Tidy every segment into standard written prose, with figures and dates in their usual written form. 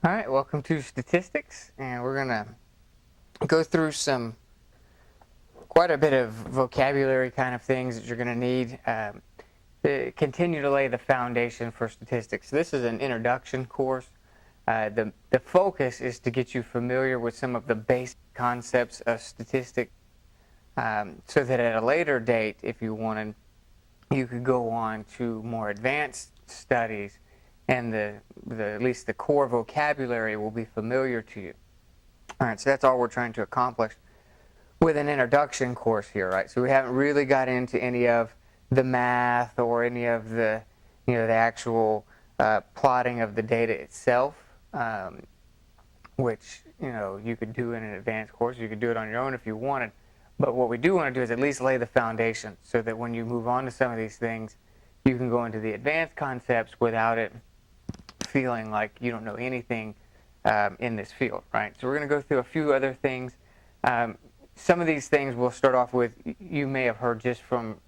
All right, welcome to statistics, and we're going to go through quite a bit of vocabulary kind of things that you're going to need to continue to lay the foundation for statistics. This is an introduction course. The focus is to get you familiar with some of the basic concepts of statistics, so that at a later date, if you wanted, you could go on to more advanced studies, and at least the core vocabulary will be familiar to you. All right, so that's all we're trying to accomplish with an introduction course here, right? So we haven't really got into any of the math or any of the actual plotting of the data itself, which you could do in an advanced course. You could do it on your own if you wanted. But what we do want to do is at least lay the foundation so that when you move on to some of these things, you can go into the advanced concepts without it feeling like you don't know anything in this field, right? So we're going to go through a few other things. Some of these things we'll start off with, you may have heard just from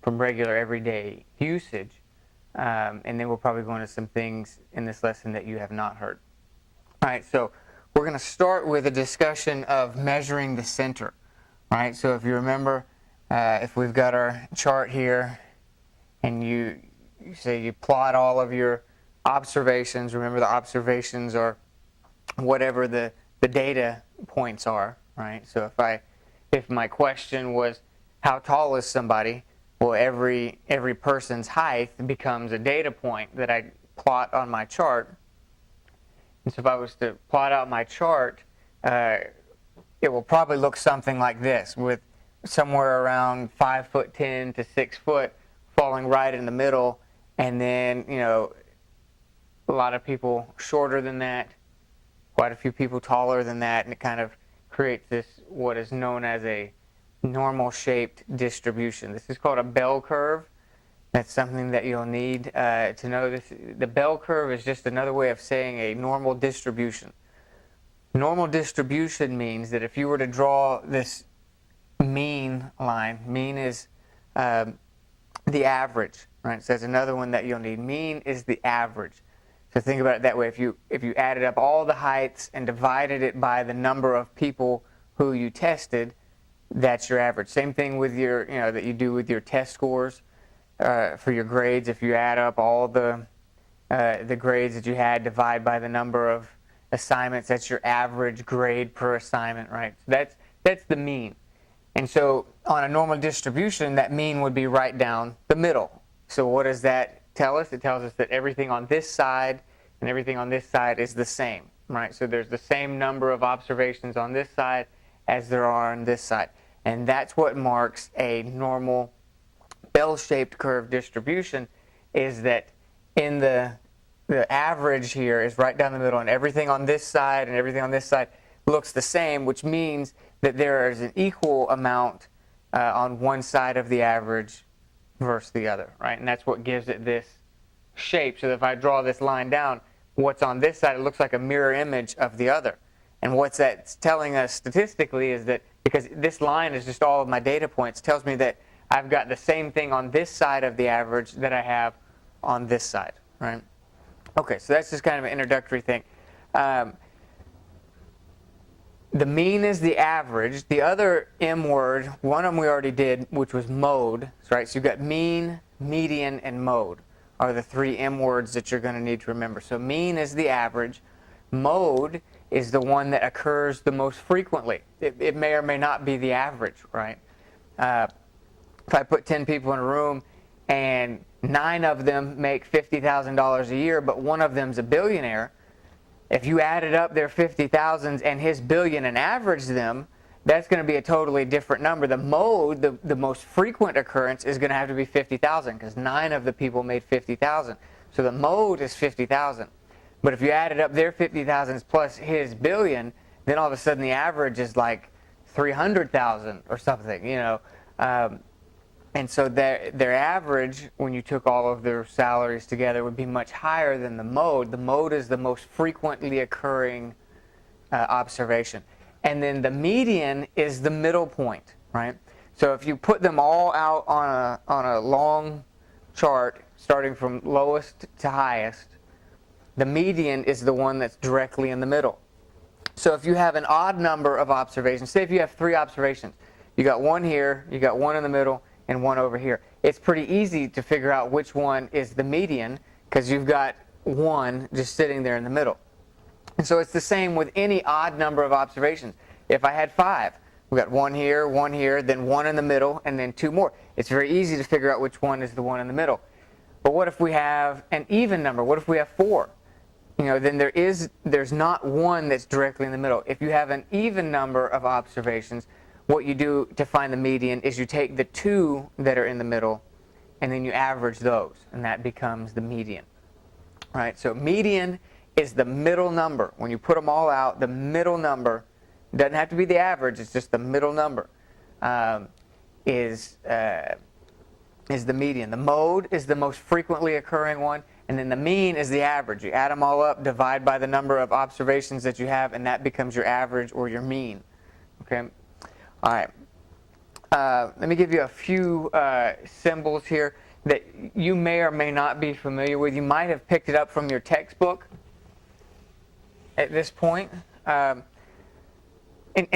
regular everyday usage, and then we'll probably go into some things in this lesson that you have not heard. All right, so we're going to start with a discussion of measuring the center, right? So if you remember, if we've got our chart here, and you say you plot all of your observations. Remember, the observations are whatever the data points are, right? So if my question was how tall is somebody, well, every person's height becomes a data point that I plot on my chart. And so if I was to plot out my chart, it will probably look something like this, with somewhere around 5'10" to 6 foot falling right in the middle, and then a lot of people shorter than that, quite a few people taller than that, and it kind of creates this what is known as a normal shaped distribution. This is called a bell curve. That's something that you'll need to know. The bell curve is just another way of saying a normal distribution. Normal distribution means that if you were to draw this mean line, mean is the average, right? So that's another one that you'll need. Mean is the average. So think about it that way. If you added up all the heights and divided it by the number of people who you tested, that's your average. Same thing with your, that you do with your test scores for your grades. If you add up all the grades that you had, divide by the number of assignments, that's your average grade per assignment, right? So that's the mean. And so on a normal distribution, that mean would be right down the middle. So what does that tell us? It tells us that everything on this side and everything on this side is the same, right? So there's the same number of observations on this side as there are on this side. And that's what marks a normal bell-shaped curve distribution, is that in the average here is right down the middle, and everything on this side and everything on this side looks the same, which means that there is an equal amount on one side of the average versus the other, right? And that's what gives it this shape. So that if I draw this line down, what's on this side, it looks like a mirror image of the other. And what that's telling us statistically is that, because this line is just all of my data points, tells me that I've got the same thing on this side of the average that I have on this side, right? Okay, so that's just kind of an introductory thing. The mean is the average. The other M word, one of them we already did, which was mode, right? So you've got mean, median, and mode are the three M words that you're going to need to remember. So mean is the average. Mode is the one that occurs the most frequently. It may or may not be the average, right? If I put 10 people in a room and 9 of them make $50,000 a year, but one of them's a billionaire, if you added up their 50,000s and his billion and averaged them, that's going to be a totally different number. The mode, the most frequent occurrence, is going to have to be 50,000, because 9 of the people made 50,000. So the mode is 50,000. But if you added up their 50,000s plus his billion, then all of a sudden the average is like 300,000 or something, And so their average, when you took all of their salaries together, would be much higher than the mode. The mode is the most frequently occurring observation. And then the median is the middle point, right? So if you put them all out on a long chart, starting from lowest to highest, The median is the one that's directly in the middle. So if you have an odd number of observations, say if you have 3 observations, you got one here, you got one in the middle, and one over here. It's pretty easy to figure out which one is the median because you've got one just sitting there in the middle. And so it's the same with any odd number of observations. If I had 5, we've got one here, then one in the middle, and then 2 more. It's very easy to figure out which one is the one in the middle. But what if we have an even number? What if we have 4? Then there's not one that's directly in the middle. If you have an even number of observations, what you do to find the median is you take the 2 that are in the middle, and then you average those, and that becomes the median. All right, so median is the middle number. When you put them all out, the middle number, doesn't have to be the average, it's just the middle number, is the median. The mode is the most frequently occurring one, and then the mean is the average. You add them all up, divide by the number of observations that you have, and that becomes your average or your mean. Okay. All right. Let me give you a few symbols here that you may or may not be familiar with. You might have picked it up from your textbook at this point. And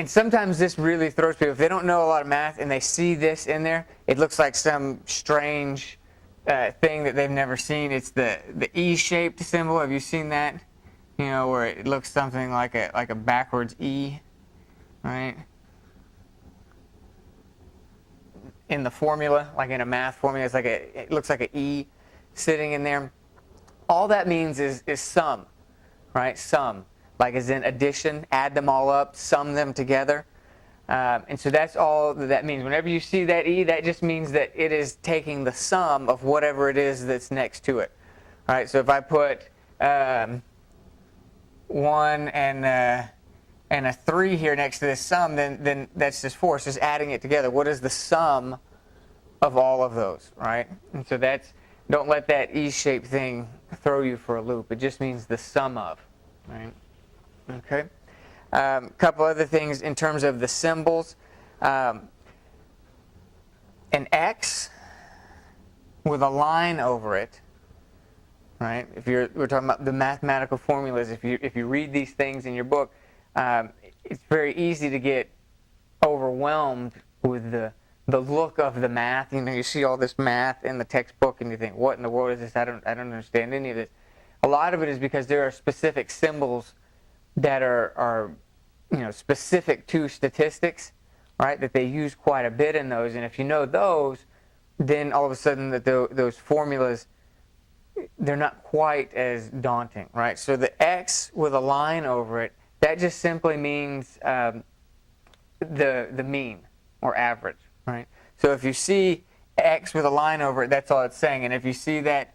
sometimes this really throws people. If they don't know a lot of math and they see this in there, it looks like some strange thing that they've never seen. It's the E-shaped symbol. Have you seen that? Where it looks something like a backwards E, right? In the formula, like in a math formula, it looks like an E sitting in there. All that means is sum, right? Sum, like as in addition, add them all up, sum them together. And so that's all that means. Whenever you see that E, that just means that it is taking the sum of whatever it is that's next to it. All right, so if I put 1 and a 3 here next to this sum, then that's just 4. It's just adding it together. What is the sum of all of those, right? And so don't let that E-shaped thing throw you for a loop. It just means the sum of, right? Okay. Couple other things in terms of the symbols. An X with a line over it, right? We're talking about the mathematical formulas. If you read these things in your book, it's very easy to get overwhelmed with the look of the math. You see all this math in the textbook, and you think, "What in the world is this? I don't understand any of this." A lot of it is because there are specific symbols that are specific to statistics, right? That they use quite a bit in those, and if you know those, then all of a sudden those formulas, they're not quite as daunting, right? So the X with a line over it, that just simply means the mean or average, right? So if you see X with a line over it, that's all it's saying. And if you see that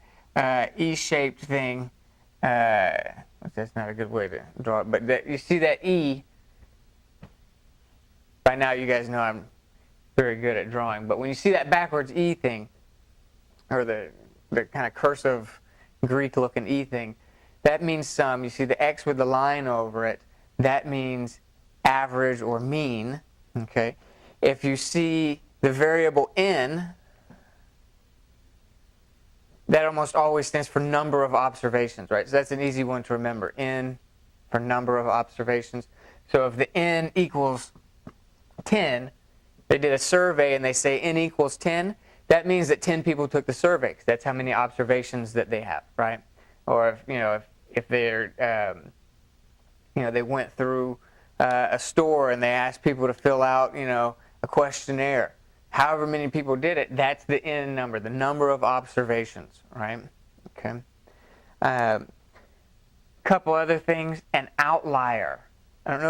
E-shaped thing, that's not a good way to draw it, but you see that E, by now you guys know I'm very good at drawing, but when you see that backwards E thing, or the kind of cursive Greek-looking E thing, that means sum. You see the X with the line over it, that means average or mean, okay? If you see the variable N, that almost always stands for number of observations, right? So that's an easy one to remember, N for number of observations. So if the N equals 10, they did a survey and they say N equals 10, that means that 10 people took the survey, because that's how many observations that they have, right? Or if they're they went through a store and they asked people to fill out a questionnaire. However many people did it, that's the N number, the number of observations, right? Okay. Couple other things, an outlier. I don't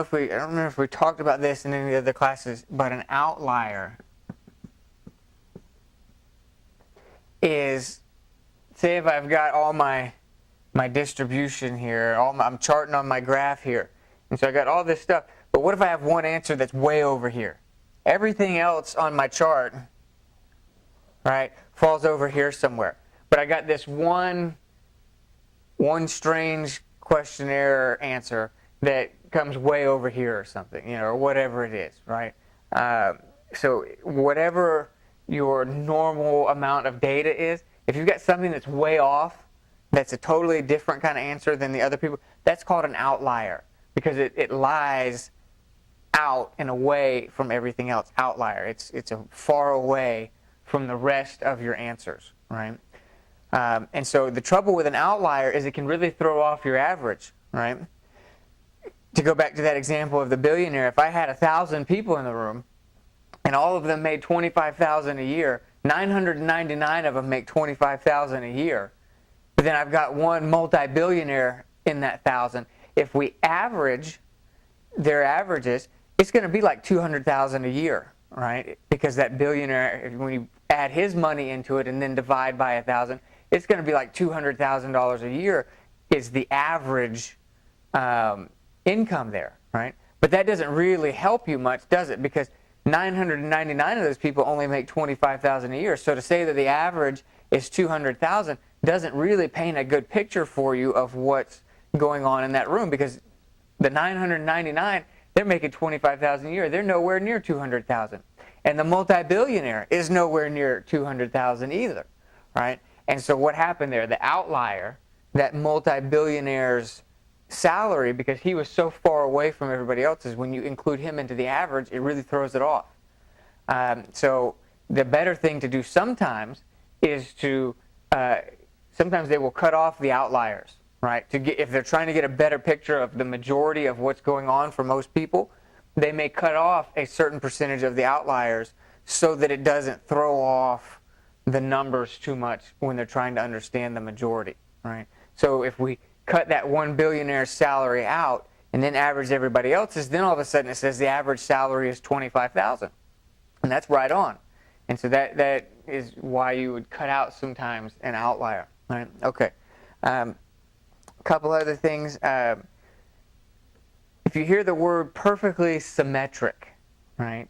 know if we talked about this in any of the other classes, but an outlier is, say if I've got all my distribution here, I'm charting on my graph here, and so I got all this stuff, but what if I have one answer that's way over here? Everything else on my chart, right, falls over here somewhere. But I got this one strange questionnaire answer that comes way over here or something, or whatever it is, right? So whatever your normal amount of data is, if you've got something that's way off, that's a totally different kind of answer than the other people, that's called an outlier because it lies out and away from everything else. Outlier. It's a far away from the rest of your answers, right? And so the trouble with an outlier is it can really throw off your average, right? To go back to that example of the billionaire, if I had 1,000 people in the room and all of them made $25,000 a year, 999 of them make $25,000 a year, but then I've got one multi-billionaire in that 1,000. If we average their averages, it's going to be like $200,000 a year, right? Because that billionaire, when you add his money into it and then divide by 1,000, it's going to be like $200,000 a year is the average income there, right? But that doesn't really help you much, does it? Because 999 of those people only make $25,000 a year. So to say that the average is $200,000 doesn't really paint a good picture for you of what's going on in that room, because the 999, they're making $25,000 a year. They're nowhere near $200,000. And the multi-billionaire is nowhere near $200,000 either, right? And so what happened there? The outlier, that multi-billionaire's salary, because he was so far away from everybody else's, when you include him into the average, it really throws it off. So the better thing to do sometimes is to, sometimes they will cut off the outliers, right? To get, if they're trying to get a better picture of the majority of what's going on for most people, they may cut off a certain percentage of the outliers so that it doesn't throw off the numbers too much when they're trying to understand the majority, right? So if we cut that one billionaire's salary out and then average everybody else's, then all of a sudden it says the average salary is $25,000, and that's right on. And so that is why you would cut out sometimes an outlier, right? Okay. Couple other things. If you hear the word perfectly symmetric, right,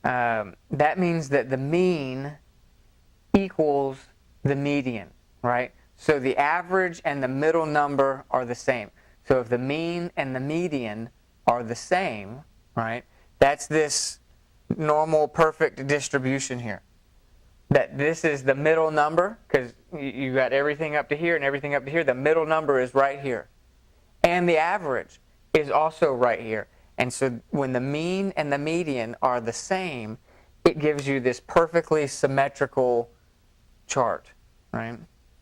that means that the mean equals the median, right? So the average and the middle number are the same. So if the mean and the median are the same, right, that's this normal perfect distribution here. That this is the middle number, because you got everything up to here and everything up to here. The middle number is right here. And the average is also right here. And so when the mean and the median are the same, it gives you this perfectly symmetrical chart, right?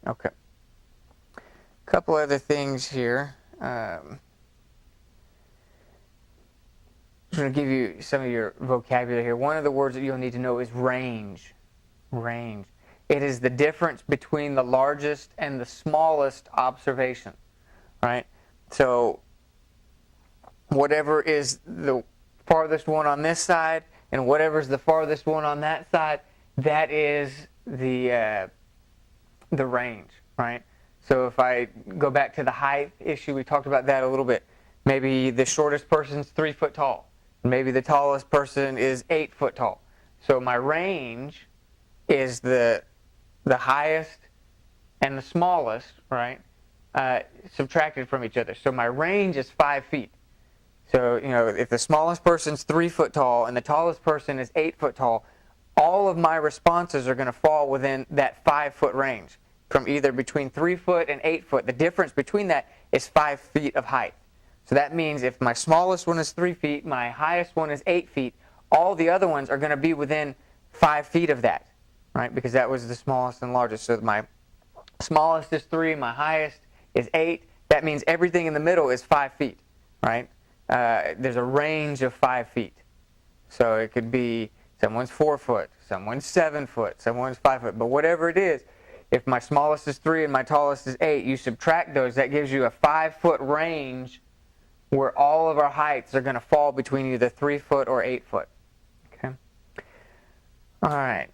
Okay. A couple other things here. I'm going to give you some of your vocabulary here. One of the words that you'll need to know is range. Range. It is the difference between the largest and the smallest observation, right? So whatever is the farthest one on this side and whatever is the farthest one on that side, that is the range, right? So if I go back to the height issue, we talked about that a little bit. Maybe the shortest person's 3 foot tall. Maybe the tallest person is 8 foot tall. So my range is the highest and the smallest, right, subtracted from each other. So my range is 5 feet. So, you know, if the smallest person's 3 foot tall and the tallest person is 8 foot tall, all of my responses are going to fall within that 5 foot range, from either between 3 foot and 8 foot. The difference between that is 5 feet of height. So that means if my smallest one is 3 feet, my highest one is 8 feet, all the other ones are going to be within 5 feet of that, right? Because that was the smallest and largest. So my smallest is 3, my highest is 8. That means everything in the middle is 5 feet, right? There's a range of 5 feet. So it could be someone's 4 foot, someone's 7 foot, someone's 5 foot. But whatever it is, if my smallest is 3 and my tallest is 8, you subtract those, that gives you a 5 foot range where all of our heights are going to fall between either 3 foot or 8 foot. Okay. All right.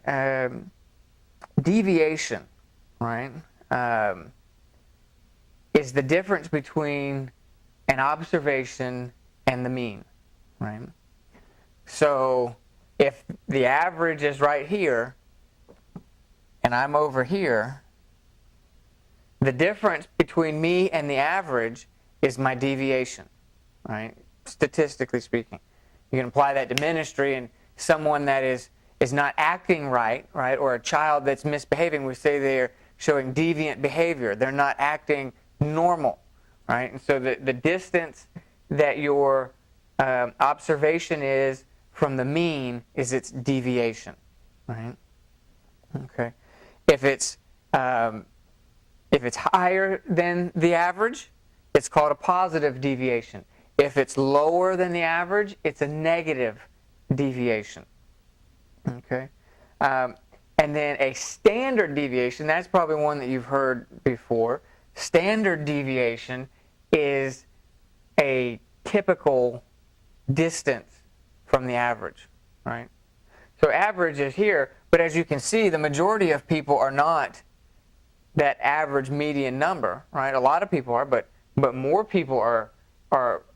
Deviation, right, is the difference between an observation and the mean, right? So if the average is right here and I'm over here, the difference between me and the average is my deviation, right? Statistically speaking. You can apply that to ministry, and someone that is not acting right, or a child that's misbehaving, we say they're showing deviant behavior. They're not acting normal, right? And so the distance that your observation is from the mean is its deviation, right? Okay. If it's higher than the average, it's called a positive deviation. If it's lower than the average, it's a negative deviation. Okay. And then a standard deviation, that's probably one that you've heard before. Standard deviation is a typical distance from the average, right? So average is here, but as you can see, the majority of people are not that average median number, right? A lot of people are, but more people are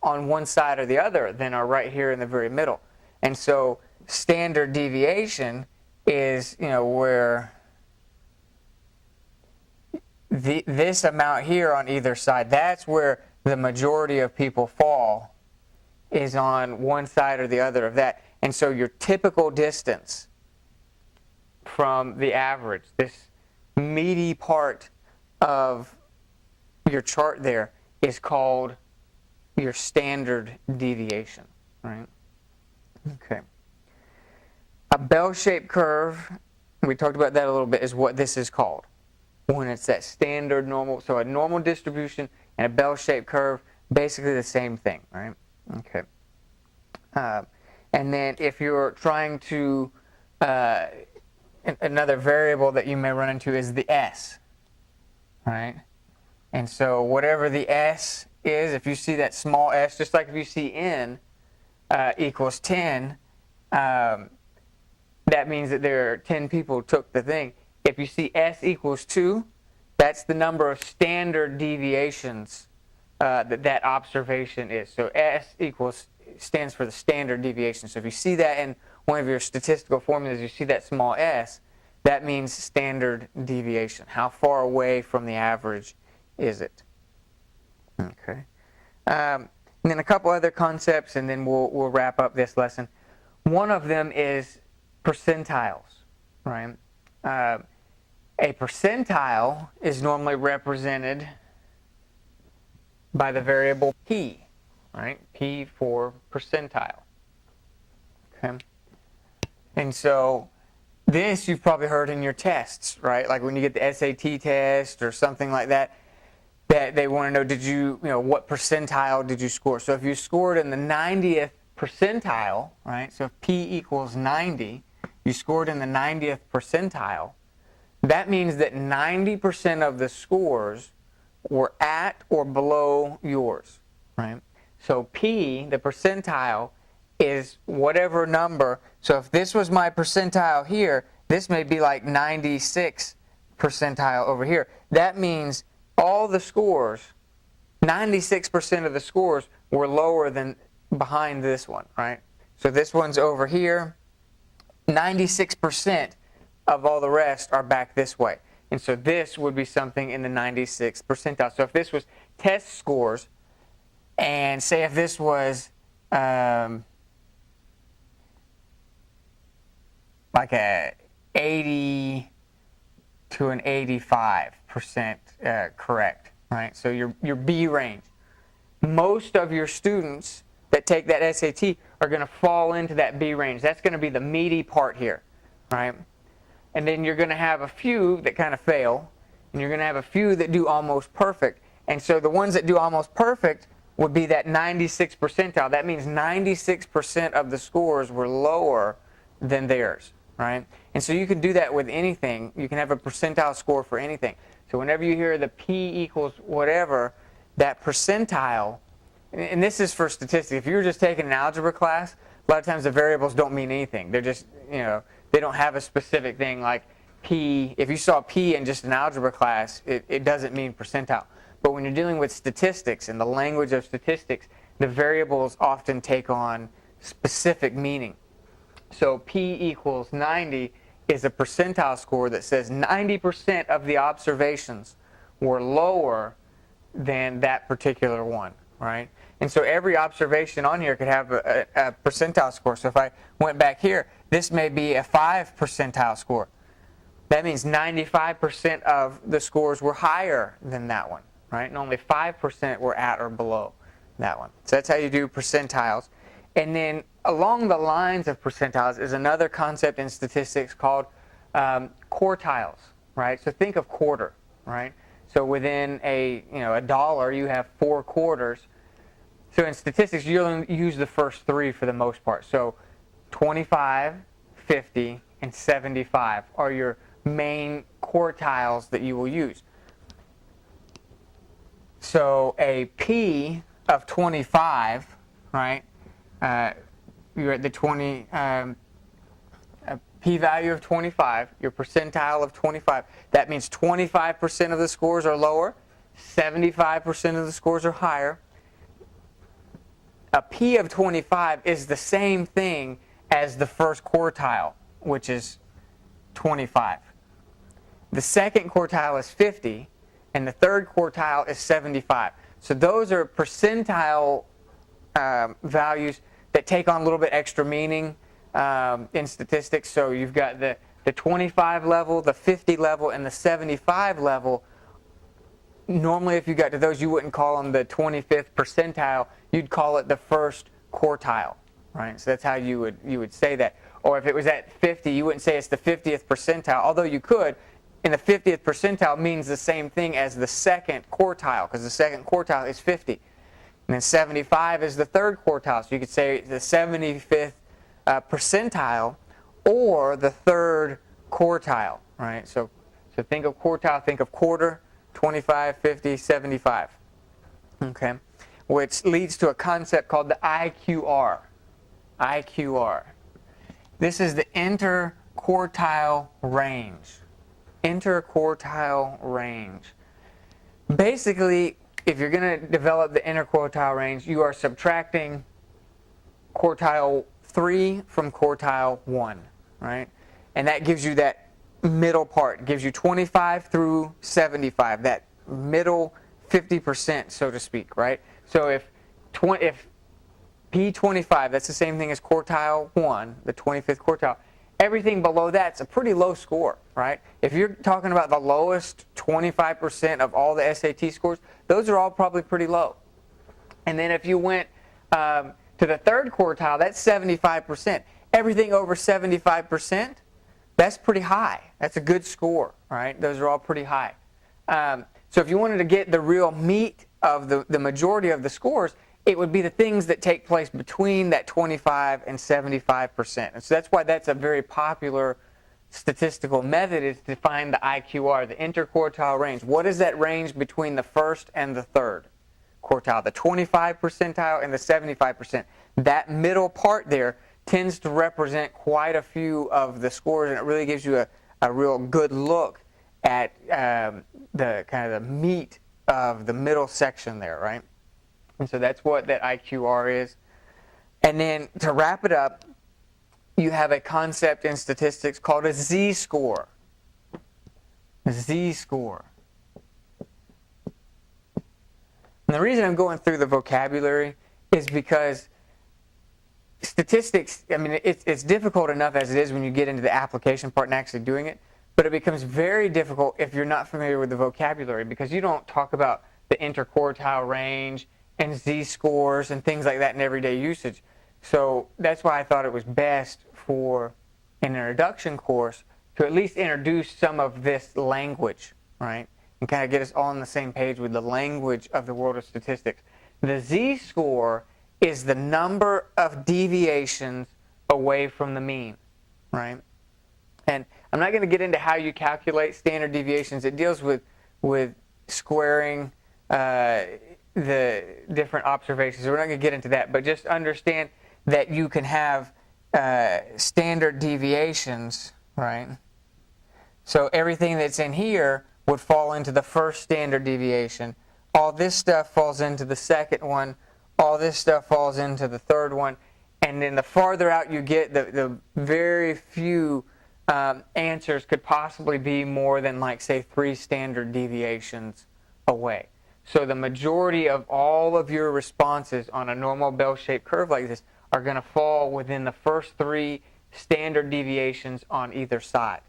on one side or the other than are right here in the very middle. And so standard deviation is, where this amount here on either side, that's where the majority of people fall, is on one side or the other of that. And so your typical distance from the average, this meaty part of your chart there, is called your standard deviation, right? Okay. A bell-shaped curve, we talked about that a little bit, is what this is called. When it's that standard normal, so a normal distribution and a bell-shaped curve, basically the same thing, right? Okay. And then if you're trying to, another variable that you may run into is the S, right? And so whatever the S is, if you see that small s, just like if you see n equals 10, that means that there are 10 people who took the thing. If you see s equals 2, that's the number of standard deviations that observation is. So s stands for the standard deviation. So if you see that in one of your statistical formulas, you see that small s, that means standard deviation. How far away from the average is it? Okay. And then a couple other concepts, and then we'll wrap up this lesson. One of them is percentiles, right? A percentile is normally represented by the variable p, right? P for percentile. Okay. And so this you've probably heard in your tests, right? Like when you get the SAT test or something like that, that they want to know, what percentile did you score? So if you scored in the 90th percentile, right? So if P equals 90, you scored in the 90th percentile, that means that 90% of the scores were at or below yours, right? So P, the percentile, is whatever number. So if this was my percentile here, this may be like 96 percentile over here. That means all the scores, 96% of the scores were lower than behind this one, right? So this one's over here. 96% of all the rest are back this way. And so this would be something in the 96th percentile. So if this was test scores, and say if this was like a 80 to an 85% correct, right? So your B range. Most of your students that take that SAT are going to fall into that B range. That's going to be the meaty part here, right? And then you're going to have a few that kind of fail, and you're going to have a few that do almost perfect. And so the ones that do almost perfect would be that 96th percentile. That means 96% of the scores were lower than theirs, right? And so you can do that with anything. You can have a percentile score for anything. So whenever you hear the P equals whatever, that percentile, and this is for statistics. If you were just taking an algebra class, a lot of times the variables don't mean anything. They're just, they don't have a specific thing like P. If you saw P in just an algebra class, it doesn't mean percentile. But when you're dealing with statistics and the language of statistics, the variables often take on specific meaning. So P equals 90 is a percentile score that says 90% of the observations were lower than that particular one, right? And so every observation on here could have a percentile score. So if I went back here, this may be a 5 percentile score. That means 95% of the scores were higher than that one, right? And only 5% were at or below that one. So that's how you do percentiles. And then along the lines of percentiles is another concept in statistics called quartiles, right? So think of quarter, right? So within a dollar, you have 4 quarters. So in statistics, you only use the first 3 for the most part. So 25, 50, and 75 are your main quartiles that you will use. So a P of 25, right? You're at the 20, a p-value of 25, your percentile of 25. That means 25% of the scores are lower, 75% of the scores are higher. A P of 25 is the same thing as the first quartile, which is 25. The second quartile is 50, and the third quartile is 75. So those are percentile values that take on a little bit extra meaning in statistics. So you've got the 25 level, the 50 level, and the 75 level. Normally, if you got to those, you wouldn't call them the 25th percentile. You'd call it the first quartile, right? So that's how you would say that. Or if it was at 50, you wouldn't say it's the 50th percentile, although you could. And the 50th percentile means the same thing as the second quartile, because the second quartile is 50. And then 75 is the third quartile. So you could say the 75th percentile or the third quartile, right? So think of quartile, think of quarter, 25, 50, 75, okay? Which leads to a concept called the IQR. IQR. This is the interquartile range. Interquartile range. Basically, if you're going to develop the interquartile range, you are subtracting quartile 3 from quartile 1, right? And that gives you that middle part. It gives you 25 through 75, that middle 50%, so to speak, right? So if P25, that's the same thing as quartile 1, the 25th quartile, everything below that's a pretty low score, right? If you're talking about the lowest 25% of all the SAT scores, those are all probably pretty low. And then if you went to the third quartile, that's 75%. Everything over 75%, that's pretty high. That's a good score, right? Those are all pretty high. So if you wanted to get the real meat of the majority of the scores, it would be the things that take place between that 25 and 75%. And so that's why that's a very popular statistical method, is to find the IQR, the interquartile range. What is that range between the first and the third quartile? The 25 percentile and the 75%. That middle part there tends to represent quite a few of the scores, and it really gives you a real good look at the kind of the meat of the middle section there, right? And so that's what that IQR is. And then to wrap it up, you have a concept in statistics called a Z-score. A Z-score. And the reason I'm going through the vocabulary is because statistics, I mean, it's difficult enough as it is when you get into the application part and actually doing it, but it becomes very difficult if you're not familiar with the vocabulary, because you don't talk about the interquartile range and Z-scores and things like that in everyday usage. So that's why I thought it was best for an introduction course to at least introduce some of this language, right? And kind of get us all on the same page with the language of the world of statistics. The Z-score is the number of deviations away from the mean, right? And I'm not going to get into how you calculate standard deviations. It deals with squaring the different observations. So we're not going to get into that, but just understand that you can have standard deviations, right? So everything that's in here would fall into the first standard deviation. All this stuff falls into the second one. All this stuff falls into the third one. And then the farther out you get, the very few answers could possibly be more than, like, say, 3 standard deviations away. So the majority of all of your responses on a normal bell-shaped curve like this are going to fall within the first 3 standard deviations on either side.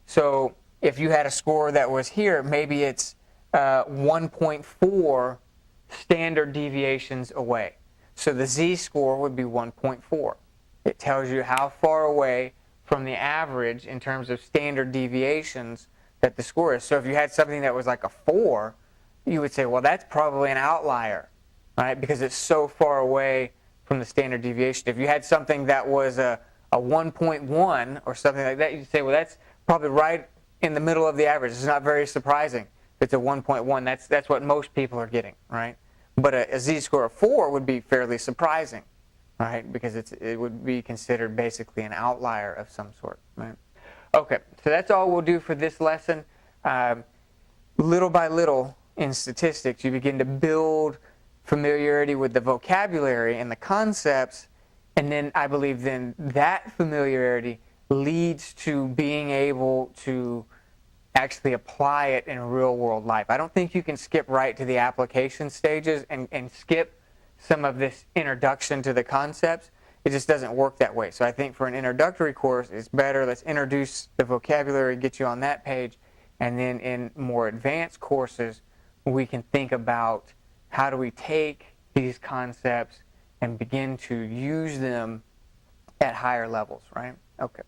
So if you had a score that was here, maybe it's 1.4 standard deviations away. So the z-score would be 1.4. It tells you how far away from the average in terms of standard deviations that the score is. So if you had something that was like a 4, you would say, well, that's probably an outlier, right? Because it's so far away from the standard deviation. If you had something that was a 1.1 or something like that, you'd say, well, that's probably right in the middle of the average. It's not very surprising. If it's a 1.1, that's what most people are getting, right? But a z-score of 4 would be fairly surprising, right? Because it would be considered basically an outlier of some sort, right? Okay, so that's all we'll do for this lesson. Little by little in statistics, you begin to build familiarity with the vocabulary and the concepts, and then I believe then that familiarity leads to being able to actually apply it in real world life. I don't think you can skip right to the application stages and skip some of this introduction to the concepts. It just doesn't work that way. So I think for an introductory course, it's better, let's introduce the vocabulary, get you on that page, and then in more advanced courses, we can think about how do we take these concepts and begin to use them at higher levels, right? Okay.